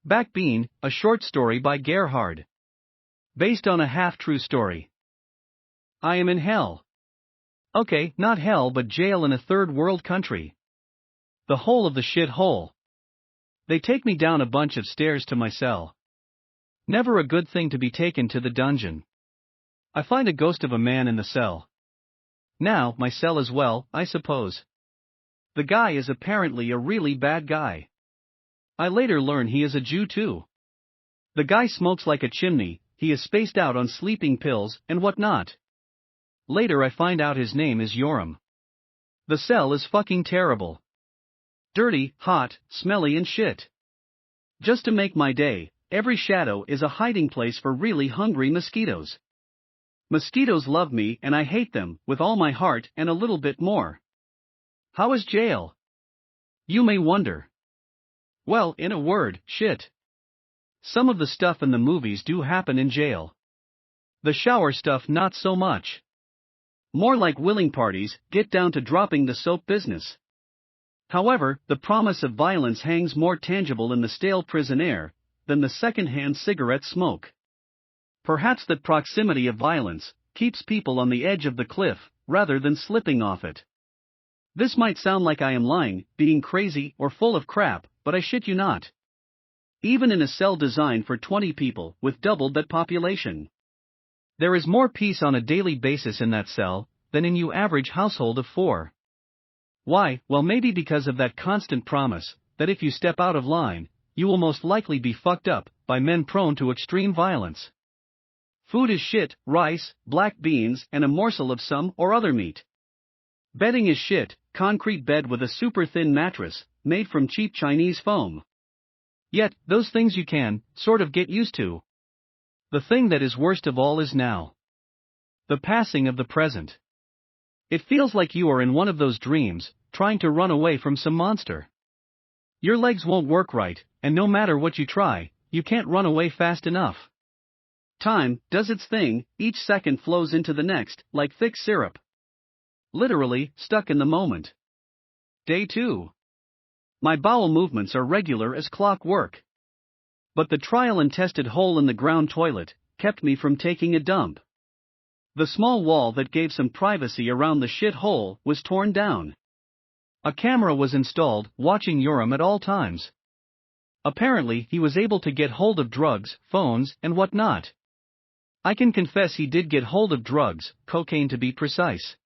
Backbean, a short story by Gerhard. Based on a half-true story. I am in hell. Okay, not hell but jail in a third world country. The hole of the shit hole. They take me down a bunch of stairs to my cell. Never a good thing to be taken to the dungeon. I find a ghost of a man in the cell. Now, my cell as well, I suppose. The guy is apparently a really bad guy. I later learn he is a Jew too. The guy smokes like a chimney, he is spaced out on sleeping pills and whatnot. Later I find out his name is Yoram. The cell is fucking terrible. Dirty, hot, smelly and shit. Just to make my day, every shadow is a hiding place for really hungry mosquitoes. Mosquitoes love me and I hate them with all my heart and a little bit more. How is jail? You may wonder. Well, in a word, shit. Some of the stuff in the movies do happen in jail. The shower stuff not so much. More like willing parties, get down to dropping the soap business. However, the promise of violence hangs more tangible in the stale prison air than the second-hand cigarette smoke. Perhaps that proximity of violence keeps people on the edge of the cliff rather than slipping off it. This might sound like I am lying, being crazy or full of crap, but I shit you not. Even in a cell designed for 20 people with doubled that population, there is more peace on a daily basis in that cell than in your average household of 4. Why? Well, maybe because of that constant promise that if you step out of line, you will most likely be fucked up by men prone to extreme violence. Food is shit, rice, black beans and a morsel of some or other meat. Bedding is shit, concrete bed with a super thin mattress made from cheap Chinese foam. Yet, those things you can, sort of get used to. The thing that is worst of all is now. The passing of the present. It feels like you are in one of those dreams, trying to run away from some monster. Your legs won't work right, and no matter what you try, you can't run away fast enough. Time does its thing, each second flows into the next, like thick syrup. Literally, stuck in the moment. Day 2. My bowel movements are regular as clockwork. But the trial and tested hole in the ground toilet kept me from taking a dump. The small wall that gave some privacy around the shit hole was torn down. A camera was installed, watching Yoram at all times. Apparently, he was able to get hold of drugs, phones, and whatnot. I can confess he did get hold of drugs, cocaine to be precise.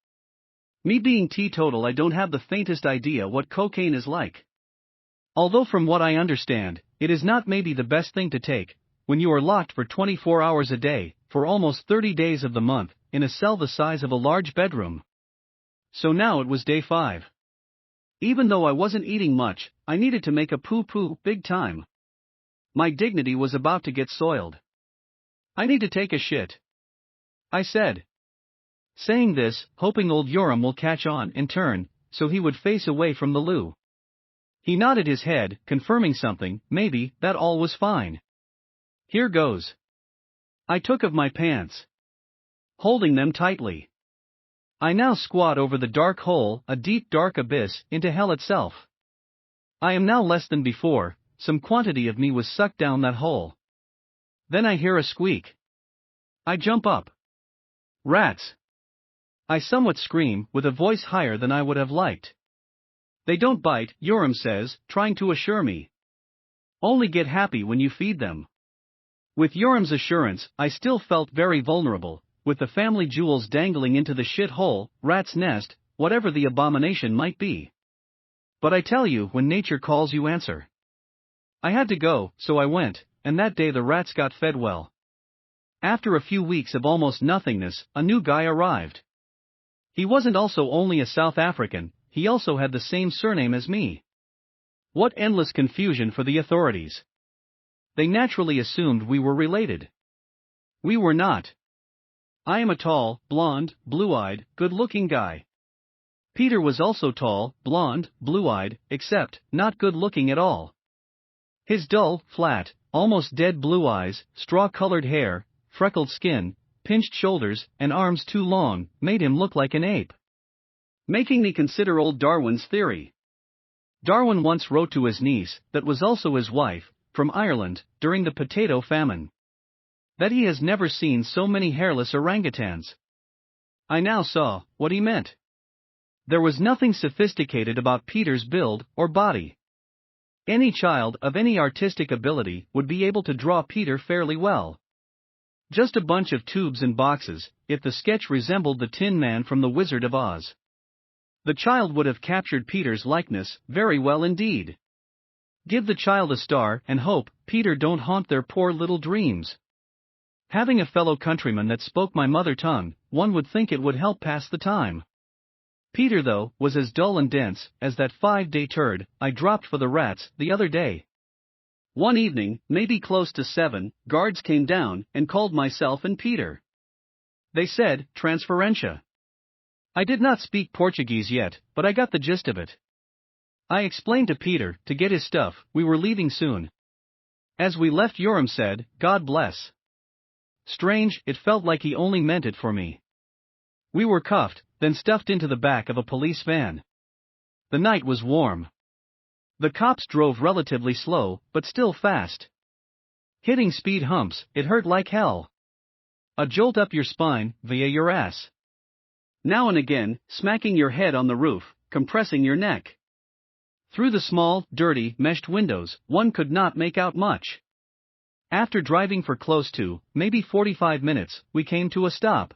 Me being teetotal, I don't have the faintest idea what cocaine is like. Although from what I understand, it is not maybe the best thing to take when you are locked for 24 hours a day, for almost 30 days of the month, in a cell the size of a large bedroom. So now it was day 5. Even though I wasn't eating much, I needed to make a poo-poo big time. My dignity was about to get soiled. I need to take a shit, I said. Saying this, hoping old Yoram will catch on and turn, so he would face away from the loo. He nodded his head, confirming something, maybe, that all was fine. Here goes. I took off my pants, holding them tightly. I now squat over the dark hole, a deep dark abyss, into hell itself. I am now less than before, some quantity of me was sucked down that hole. Then I hear a squeak. I jump up. Rats. I somewhat scream, with a voice higher than I would have liked. They don't bite, Yoram says, trying to assure me. Only get happy when you feed them. With Yoram's assurance, I still felt very vulnerable, with the family jewels dangling into the shit hole, rat's nest, whatever the abomination might be. But I tell you, when nature calls you answer. I had to go, so I went, and that day the rats got fed well. After a few weeks of almost nothingness, a new guy arrived. He wasn't also only a South African, he also had the same surname as me. What endless confusion for the authorities. They naturally assumed we were related. We were not. I am a tall, blonde, blue-eyed, good-looking guy. Peter was also tall, blonde, blue-eyed, except not good-looking at all. His dull, flat, almost dead blue eyes, straw-colored hair, freckled skin, pinched shoulders, and arms too long, made him look like an ape. Making me consider old Darwin's theory. Darwin once wrote to his niece, that was also his wife, from Ireland, during the potato famine. That he has never seen so many hairless orangutans. I now saw what he meant. There was nothing sophisticated about Peter's build or body. Any child of any artistic ability would be able to draw Peter fairly well. Just a bunch of tubes and boxes, if the sketch resembled the Tin Man from The Wizard of Oz. The child would have captured Peter's likeness very well indeed. Give the child a star and hope Peter don't haunt their poor little dreams. Having a fellow countryman that spoke my mother tongue, one would think it would help pass the time. Peter, though, was as dull and dense as that 5-day turd I dropped for the rats the other day. One evening, maybe close to 7, guards came down and called myself and Peter. They said, transferencia. I did not speak Portuguese yet, but I got the gist of it. I explained to Peter, to get his stuff, we were leaving soon. As we left, Yoram said, God bless. Strange, it felt like he only meant it for me. We were cuffed, then stuffed into the back of a police van. The night was warm. The cops drove relatively slow, but still fast. Hitting speed humps, it hurt like hell. A jolt up your spine, via your ass. Now and again, smacking your head on the roof, compressing your neck. Through the small, dirty, meshed windows, one could not make out much. After driving for close to, maybe 45 minutes, we came to a stop.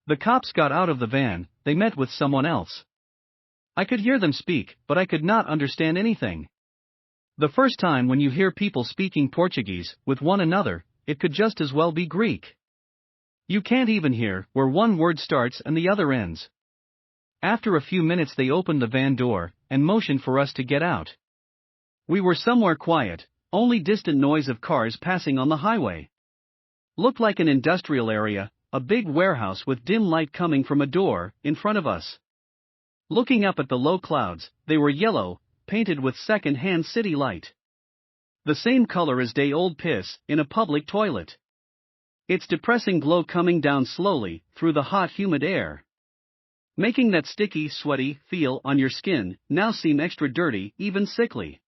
The cops got out of the van, they met with someone else. I could hear them speak, but I could not understand anything. The first time when you hear people speaking Portuguese with one another, it could just as well be Greek. You can't even hear where one word starts and the other ends. After a few minutes they opened the van door and motioned for us to get out. We were somewhere quiet, only distant noise of cars passing on the highway. Looked like an industrial area, a big warehouse with dim light coming from a door in front of us. Looking up at the low clouds, they were yellow, painted with second-hand city light. The same color as day-old piss in a public toilet. Its depressing glow coming down slowly through the hot, humid air, making that sticky, sweaty feel on your skin now seem extra dirty, even sickly.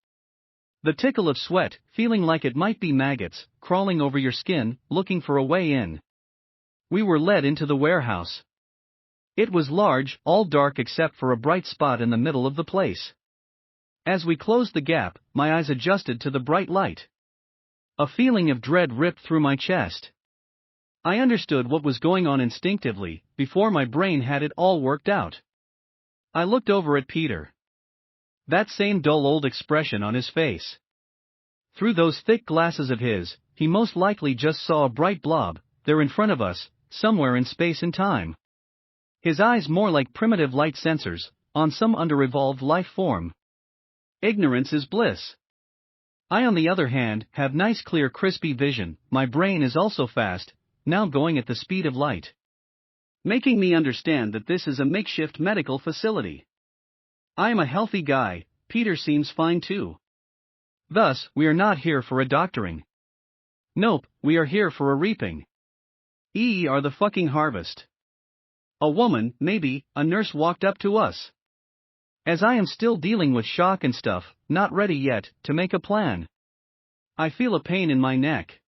The tickle of sweat, feeling like it might be maggots, crawling over your skin, looking for a way in. We were led into the warehouse. It was large, all dark except for a bright spot in the middle of the place. As we closed the gap, my eyes adjusted to the bright light. A feeling of dread ripped through my chest. I understood what was going on instinctively, before my brain had it all worked out. I looked over at Peter. That same dull old expression on his face. Through those thick glasses of his, he most likely just saw a bright blob, there in front of us, somewhere in space and time. His eyes more like primitive light sensors, on some under-evolved life form. Ignorance is bliss. I, on the other hand, have nice clear crispy vision. My brain is also fast, now going at the speed of light. Making me understand that this is a makeshift medical facility. I am a healthy guy, Peter seems fine too. Thus, we are not here for a doctoring. Nope, we are here for a reaping. Are the fucking harvest. A woman, maybe, a nurse walked up to us. As I am still dealing with shock and stuff, not ready yet to make a plan. I feel a pain in my neck.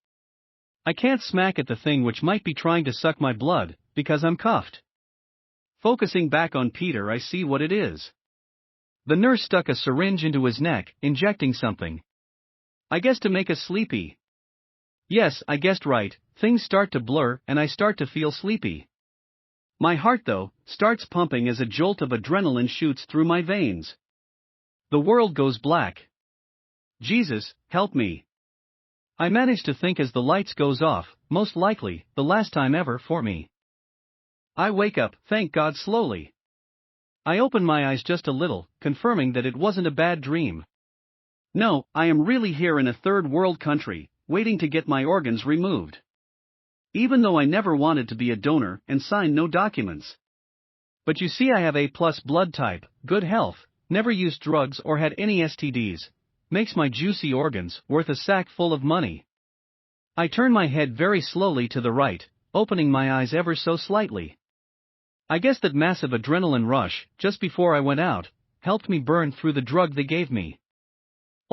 I can't smack at the thing which might be trying to suck my blood, because I'm cuffed. Focusing back on Peter, I see what it is. The nurse stuck a syringe into his neck, injecting something. I guess to make us sleepy. Yes, I guessed right, things start to blur and I start to feel sleepy. My heart, though, starts pumping as a jolt of adrenaline shoots through my veins. The world goes black. Jesus, help me. I manage to think as the lights goes off, most likely, the last time ever for me. I wake up, thank God, slowly. I open my eyes just a little, confirming that it wasn't a bad dream. No, I am really here in a third world country, waiting to get my organs removed. Even though I never wanted to be a donor and signed no documents. But you see, I have A+ blood type, good health, never used drugs or had any STDs, makes my juicy organs worth a sack full of money. I turn my head very slowly to the right, opening my eyes ever so slightly. I guess that massive adrenaline rush, just before I went out, helped me burn through the drug they gave me.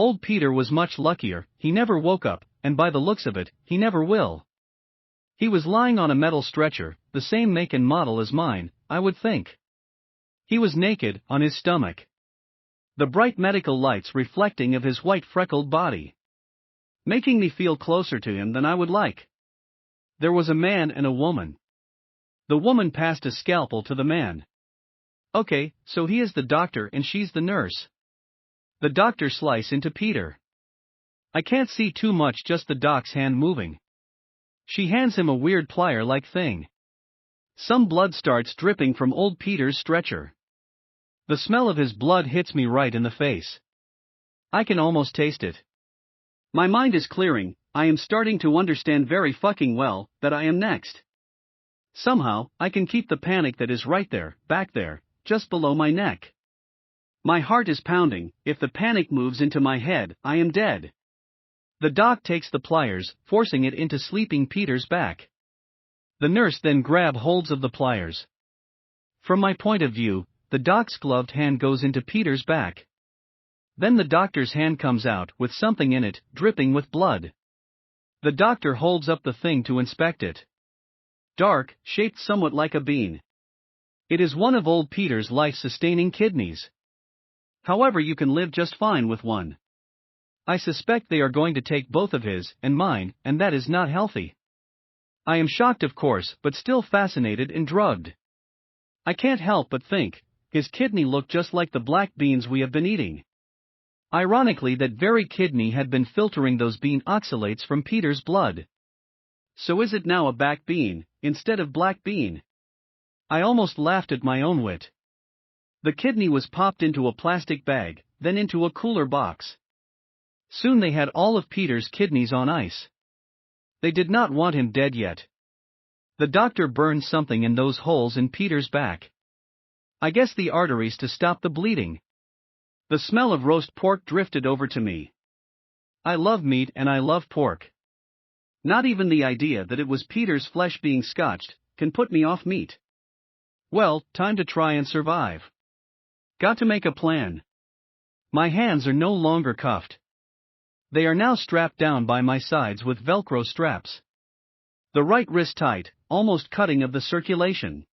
Old Peter was much luckier, he never woke up, and by the looks of it, he never will. He was lying on a metal stretcher, the same make and model as mine, I would think. He was naked, on his stomach. The bright medical lights reflecting of his white freckled body, making me feel closer to him than I would like. There was a man and a woman. The woman passed a scalpel to the man. Okay, so he is the doctor and she's the nurse. The doctor slice into Peter. I can't see too much, just the doc's hand moving. She hands him a weird plier-like thing. Some blood starts dripping from old Peter's stretcher. The smell of his blood hits me right in the face. I can almost taste it. My mind is clearing, I am starting to understand very fucking well that I am next. Somehow, I can keep the panic that is right there, back there, just below my neck. My heart is pounding, if the panic moves into my head, I am dead. The doc takes the pliers, forcing it into sleeping Peter's back. The nurse then grabs holds of the pliers. From my point of view, the doc's gloved hand goes into Peter's back. Then the doctor's hand comes out with something in it, dripping with blood. The doctor holds up the thing to inspect it. Dark, shaped somewhat like a bean. It is one of old Peter's life-sustaining kidneys. However, you can live just fine with one. I suspect they are going to take both of his and mine, and that is not healthy. I am shocked, of course, but still fascinated and drugged. I can't help but think, his kidney looked just like the black beans we have been eating. Ironically, that very kidney had been filtering those bean oxalates from Peter's blood. So is it now a back bean, instead of black bean? I almost laughed at my own wit. The kidney was popped into a plastic bag, then into a cooler box. Soon they had all of Peter's kidneys on ice. They did not want him dead yet. The doctor burned something in those holes in Peter's back. I guess the arteries to stop the bleeding. The smell of roast pork drifted over to me. I love meat and I love pork. Not even the idea that it was Peter's flesh being scotched can put me off meat. Well, time to try and survive. Got to make a plan. My hands are no longer cuffed. They are now strapped down by my sides with Velcro straps. The right wrist tight, almost cutting of the circulation.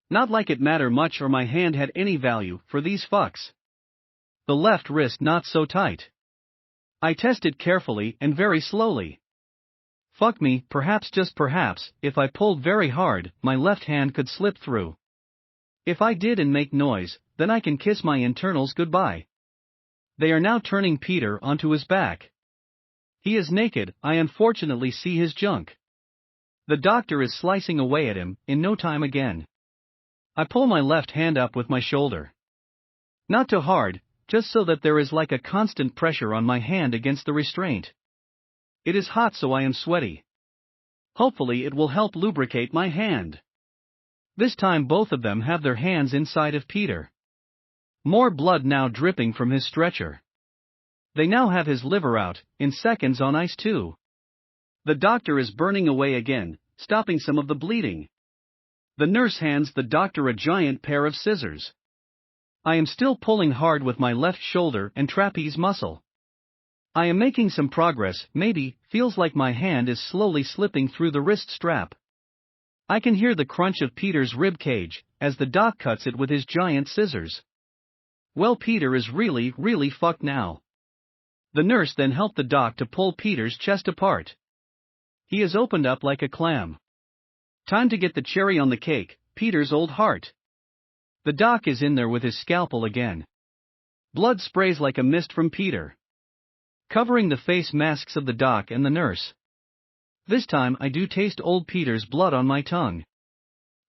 Not like it mattered much or my hand had any value for these fucks. The left wrist not so tight. I tested carefully and very slowly. Fuck me, perhaps just perhaps, if I pulled very hard, my left hand could slip through. If I did and make noise, then I can kiss my internals goodbye. They are now turning Peter onto his back. He is naked, I unfortunately see his junk. The doctor is slicing away at him, in no time again. I pull my left hand up with my shoulder. Not too hard, just so that there is like a constant pressure on my hand against the restraint. It is hot, so I am sweaty. Hopefully it will help lubricate my hand. This time both of them have their hands inside of Peter. More blood now dripping from his stretcher. They now have his liver out, in seconds on ice too. The doctor is burning away again, stopping some of the bleeding. The nurse hands the doctor a giant pair of scissors. I am still pulling hard with my left shoulder and trapeze muscle. I am making some progress, maybe, feels like my hand is slowly slipping through the wrist strap. I can hear the crunch of Peter's rib cage, as the doc cuts it with his giant scissors. Well, Peter is really fucked now. The nurse then helped the doc to pull Peter's chest apart. He is opened up like a clam. Time to get the cherry on the cake, Peter's old heart. The doc is in there with his scalpel again. Blood sprays like a mist from Peter, covering the face masks of the doc and the nurse. This time I do taste old Peter's blood on my tongue.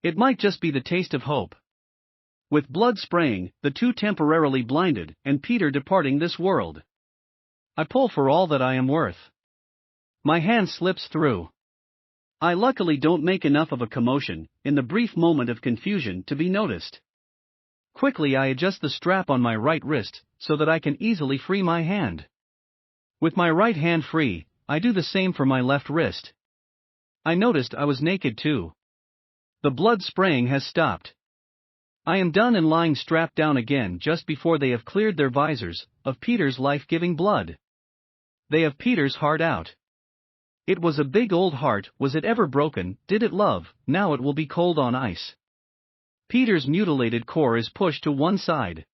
It might just be the taste of hope. With blood spraying, the two temporarily blinded, and Peter departing this world. I pull for all that I am worth. My hand slips through. I luckily don't make enough of a commotion, in the brief moment of confusion, to be noticed. Quickly I adjust the strap on my right wrist, so that I can easily free my hand. With my right hand free, I do the same for my left wrist. I noticed I was naked too. The blood spraying has stopped. I am done and lying strapped down again just before they have cleared their visors. of Peter's life-giving blood. They have Peter's heart out. It was a big old heart, was it ever broken, did it love, now it will be cold on ice. Peter's mutilated core is pushed to one side.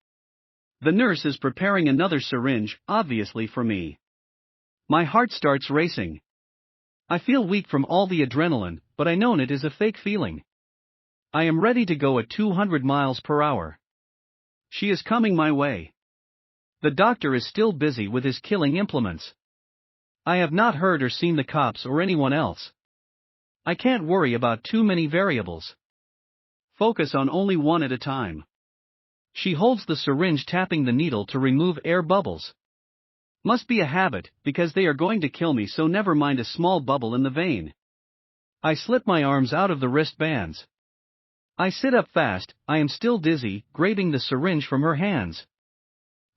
The nurse is preparing another syringe, obviously for me. My heart starts racing. I feel weak from all the adrenaline, but I know it is a fake feeling. I am ready to go at 200 miles per hour. She is coming my way. The doctor is still busy with his killing implements. I have not heard or seen the cops or anyone else. I can't worry about too many variables. Focus on only one at a time. She holds the syringe, tapping the needle to remove air bubbles. Must be a habit, because they are going to kill me, so never mind a small bubble in the vein. I slip my arms out of the wristbands. I sit up fast, I am still dizzy, grabbing the syringe from her hands.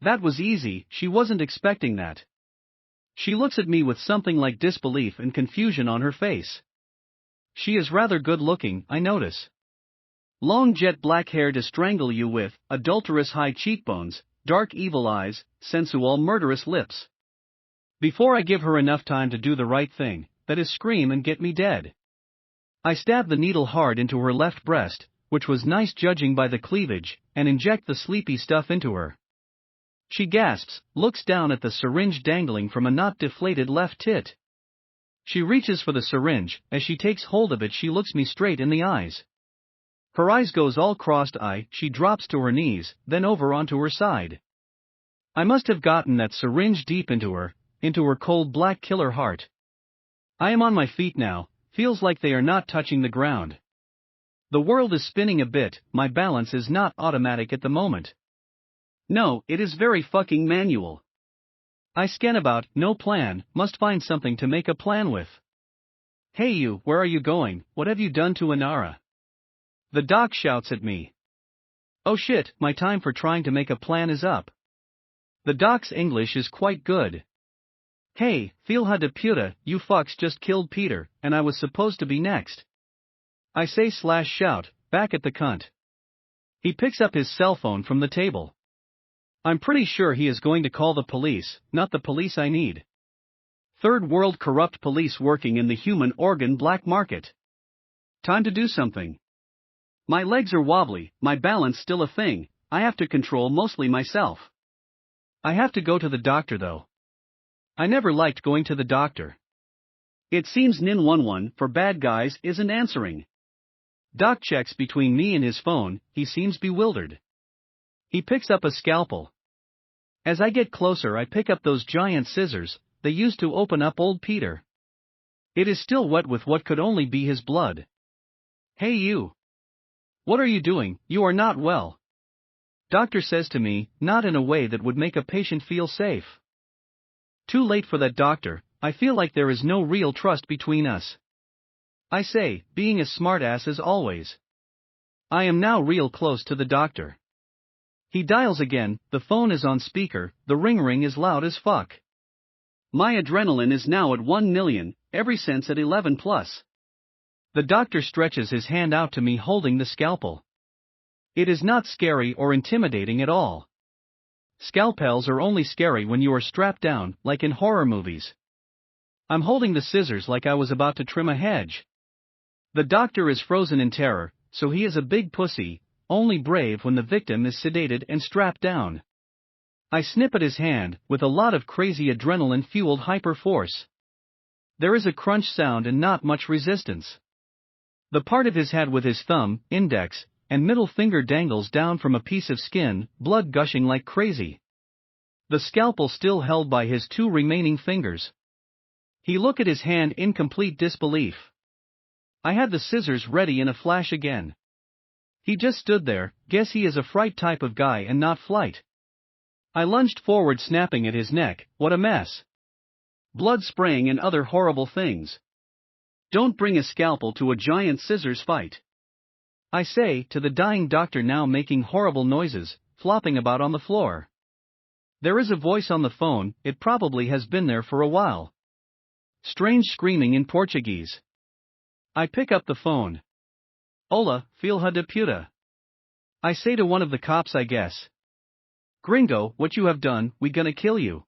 That was easy, she wasn't expecting that. She looks at me with something like disbelief and confusion on her face. She is rather good looking, I notice. Long jet black hair to strangle you with, adulterous high cheekbones, dark evil eyes, sensual murderous lips. Before I give her enough time to do the right thing, that is scream and get me dead, I stab the needle hard into her left breast, which was nice judging by the cleavage, and inject the sleepy stuff into her. She gasps, looks down at the syringe dangling from a not deflated left tit. She reaches for the syringe, as she takes hold of it she looks me straight in the eyes. Her eyes goes all crossed-eyed, she drops to her knees, then over onto her side. I must have gotten that syringe deep into her cold black killer heart. I am on my feet now, feels like they are not touching the ground. The world is spinning a bit, my balance is not automatic at the moment. No, it is very fucking manual. I scan about, no plan, must find something to make a plan with. Hey you, where are you going, what have you done to Inara? The doc shouts at me. Oh shit, my time for trying to make a plan is up. The doc's English is quite good. Hey, filha de puta, you fucks just killed Peter, and I was supposed to be next. I say / shout, back at the cunt. He picks up his cell phone from the table. I'm pretty sure he is going to call the police, not the police I need. Third world corrupt police working in the human organ black market. Time to do something. My legs are wobbly, my balance still a thing, I have to control mostly myself. I have to go to the doctor though. I never liked going to the doctor. It seems 911 for bad guys isn't answering. Doc checks between me and his phone, he seems bewildered. He picks up a scalpel. As I get closer I pick up those giant scissors, they used to open up old Peter. It is still wet with what could only be his blood. Hey you! What are you doing, you are not well. Doctor says to me, not in a way that would make a patient feel safe. Too late for that doctor, I feel like there is no real trust between us. I say, being a smartass as always. I am now real close to the doctor. He dials again, the phone is on speaker, the ring is loud as fuck. My adrenaline is now at 1 million, every sense at 11 plus. The doctor stretches his hand out to me holding the scalpel. It is not scary or intimidating at all. Scalpels are only scary when you are strapped down, like in horror movies. I'm holding the scissors like I was about to trim a hedge. The doctor is frozen in terror, so he is a big pussy, only brave when the victim is sedated and strapped down. I snip at his hand, with a lot of crazy adrenaline-fueled hyper-force. There is a crunch sound and not much resistance. The part of his head with his thumb, index, and middle finger dangles down from a piece of skin, blood gushing like crazy. The scalpel still held by his 2 remaining fingers. He looked at his hand in complete disbelief. I had the scissors ready in a flash again. He just stood there, guess he is a fright type of guy and not flight. I lunged forward snapping at his neck, what a mess. Blood spraying and other horrible things. Don't bring a scalpel to a giant scissors fight. I say, to the dying doctor now making horrible noises, flopping about on the floor. There is a voice on the phone, it probably has been there for a while. Strange screaming in Portuguese. I pick up the phone. Hola, filha de puta. I say to one of the cops I guess. Gringo, what you have done, we gonna kill you.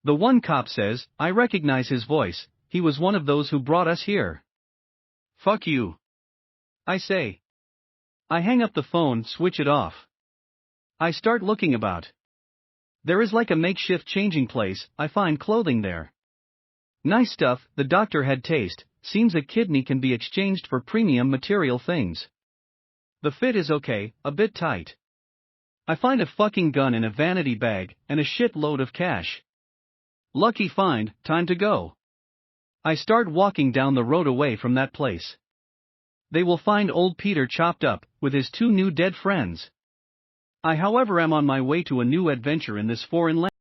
The one cop says, I recognize his voice, he was one of those who brought us here. Fuck you. I say. I hang up the phone, switch it off. I start looking about. There is like a makeshift changing place, I find clothing there. Nice stuff, the doctor had taste, seems a kidney can be exchanged for premium material things. The fit is okay, a bit tight. I find a fucking gun in a vanity bag, and a shit load of cash. Lucky find, time to go. I start walking down the road away from that place. They will find old Peter chopped up, with his two new dead friends. I however am on my way to a new adventure in this foreign land.